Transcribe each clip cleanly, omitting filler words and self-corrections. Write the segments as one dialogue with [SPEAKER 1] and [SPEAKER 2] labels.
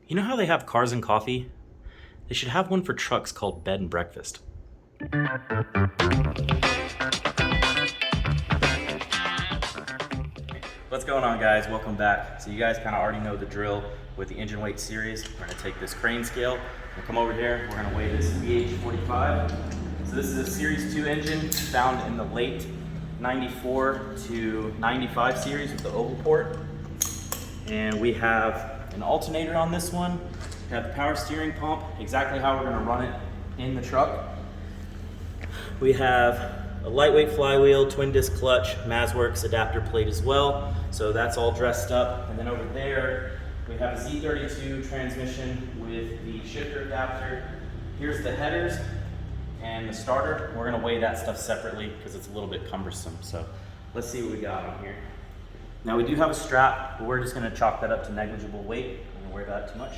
[SPEAKER 1] You know how they have cars and coffee? They should have one for trucks called bed and breakfast. What's going on, guys? Welcome back. So you guys kind of already know the drill with the engine weight series. We're gonna take this crane scale, we'll come over here, we're gonna weigh this VH45. So this is a Series II engine found in the late 94 to 95 series with the oval port. And we have an alternator on this one. We have the power steering pump, exactly how we're gonna run it in the truck. We have a lightweight flywheel, twin disc clutch, Mazworx adapter plate as well. So that's all dressed up. And then over there, we have a Z32 transmission with the shifter adapter. Here's the headers and the starter. We're gonna weigh that stuff separately because it's a little bit cumbersome. So let's see what we got on here. Now we do have a strap, but we're just gonna chalk that up to negligible weight. I'm gonna worry about it too much.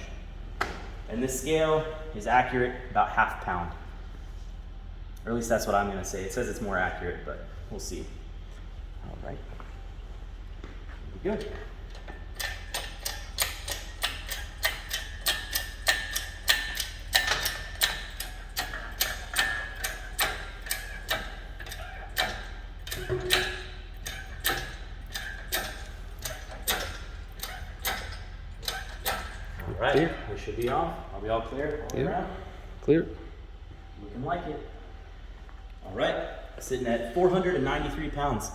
[SPEAKER 1] And this scale is accurate about half pound. Or at least that's what I'm gonna say. It says it's more accurate, but we'll see. All right, here we go. All right, clear. We should be off. Are we all clear? All around?
[SPEAKER 2] Clear.
[SPEAKER 1] Looking like it. All right, sitting at 493 pounds.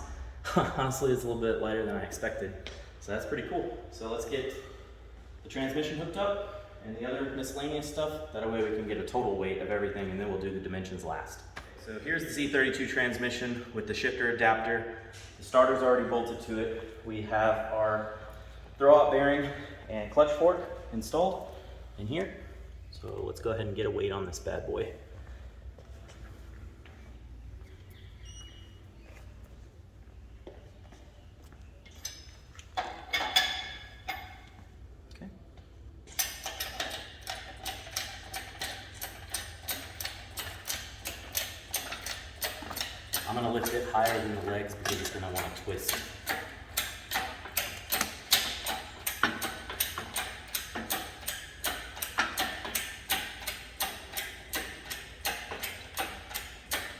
[SPEAKER 1] Honestly, it's a little bit lighter than I expected. So that's pretty cool. So let's get the transmission hooked up and the other miscellaneous stuff. That way we can get a total weight of everything, and then we'll do the dimensions last. So here's the Z32 transmission with the shifter adapter. The starter's already bolted to it. We have our throwout bearing and clutch fork installed in here. So let's go ahead and get a weight on this bad boy. Okay. I'm gonna lift it higher than the legs because it's gonna want to twist.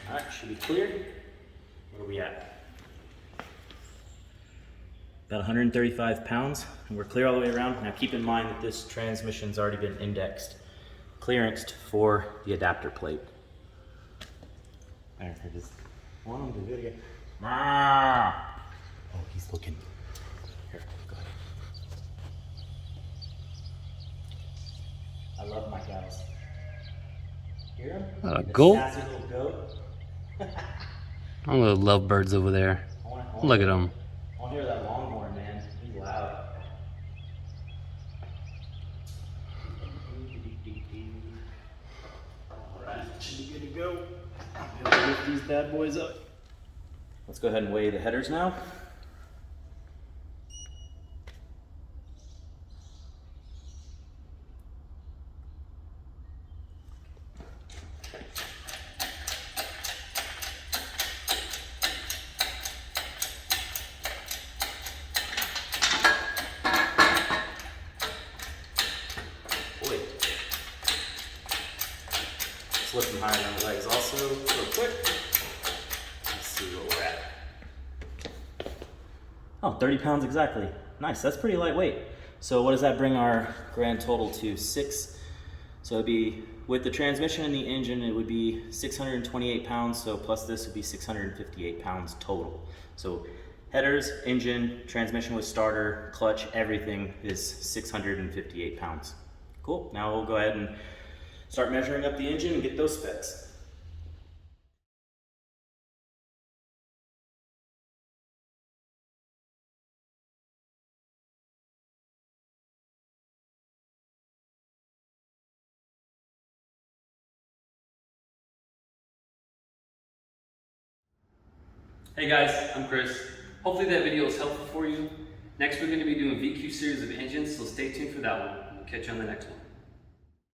[SPEAKER 1] All right, should be clear. Where are we at? About 135 pounds, and we're clear all the way around. Now keep in mind that this transmission's already been indexed, clearanced for the adapter plate. All right, I just want him to do it again. Oh, he's looking. Here, go ahead. I love my cows. Hear him?
[SPEAKER 2] A goat?
[SPEAKER 1] Sassy little goat.
[SPEAKER 2] I'm gonna love birds over there. Look at them.
[SPEAKER 1] I want to hear that longhorn, man. He's loud. Alright, should be good to go. I'm gonna lift these bad boys up. Let's go ahead and weigh the headers now. Let's lift them higher than the legs also, real quick. Let's see what we're at. Oh, 30 pounds exactly. Nice, that's pretty lightweight. So what does that bring our grand total to? 6. So it'd be, with the transmission and the engine, it would be 628 pounds. So plus this would be 658 pounds total. So headers, engine, transmission with starter, clutch, everything is 658 pounds. Cool, now we'll go ahead and start measuring up the engine and get those specs.
[SPEAKER 3] Hey guys, I'm Chris. Hopefully that video is helpful for you. Next we're going to be doing VQ series of engines, so stay tuned for that one. We'll catch you on the next one.